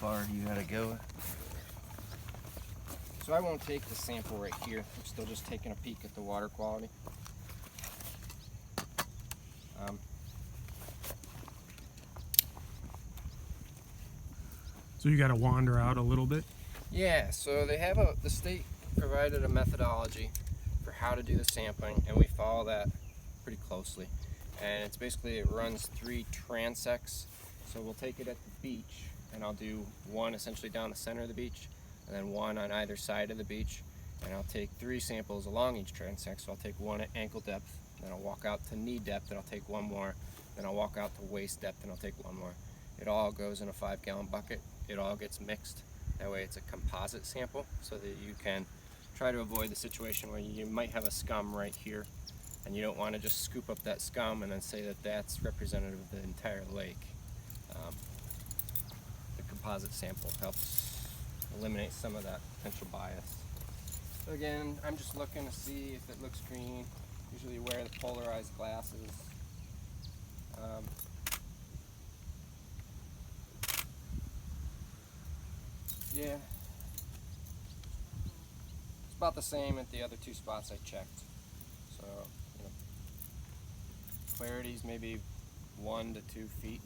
far do you gotta go? So I won't take the sample right here. I'm still just taking a peek at the water quality. So you got to wander out a little bit? Yeah, so they have the state provided a methodology for how to do the sampling, and we follow that pretty closely. And it's basically, it runs 3 transects. So we'll take it at the beach, and I'll do one essentially down the center of the beach, and then one on either side of the beach. And I'll take 3 samples along each transect. So I'll take one at ankle depth, then I'll walk out to knee depth, and I'll take one more. Then I'll walk out to waist depth, and I'll take one more. It all goes in a 5-gallon bucket. It all gets mixed. That way it's a composite sample, so that you can try to avoid the situation where you might have a scum right here, and you don't want to just scoop up that scum and then say that that's representative of the entire lake. The composite sample helps eliminate some of that potential bias. So again, I'm just looking to see if it looks green. Usually wear the polarized glasses. Yeah, it's about the same at the other 2 spots I checked. So, you know, clarity's maybe 1 to 2 feet,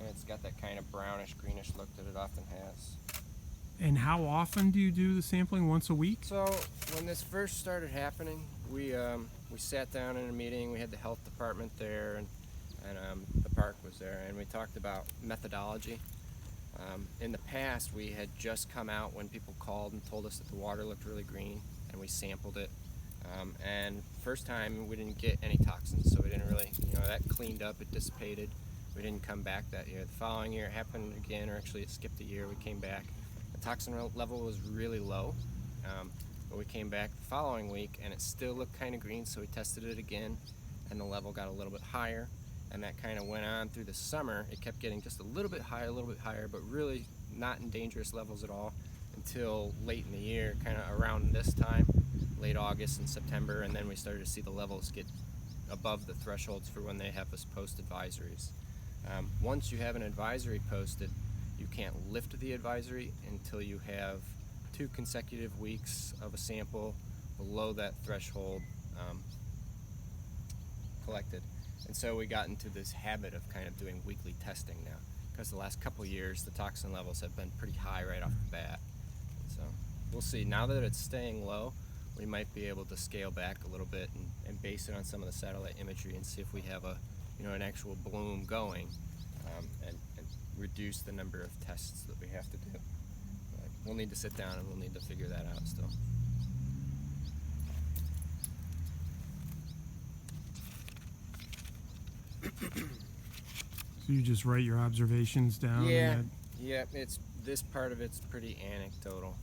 and it's got that kind of brownish greenish look that it often has. And how often do you do the sampling? Once a week? So when this first started happening, we sat down in a meeting. We had the health department there, and the park was there, and we talked about methodology. In the past, we had just come out when people called and told us that the water looked really green, and we sampled it. And first time, we didn't get any toxins, so we didn't really, that cleaned up, it dissipated. We didn't come back that year. The following year, it happened again, or actually it skipped a year, we came back. The toxin level was really low, but we came back the following week, and it still looked kind of green, so we tested it again, and the level got a little bit higher. And that kind of went on through the summer. It kept getting just a little bit higher, but really not in dangerous levels at all until late in the year, kind of around this time, late August and September, and then we started to see the levels get above the thresholds for when they have us post advisories. Once you have an advisory posted, you can't lift the advisory until you have 2 consecutive weeks of a sample below that threshold collected. And so we got into this habit of kind of doing weekly testing now, because the last couple of years the toxin levels have been pretty high right off the bat. So we'll see. Now that it's staying low, we might be able to scale back a little bit and base it on some of the satellite imagery and see if we have an actual bloom going, and reduce the number of tests that we have to do. But we'll need to sit down and we'll need to figure that out still. So you just write your observations down? Yeah, it's this part of it's pretty anecdotal.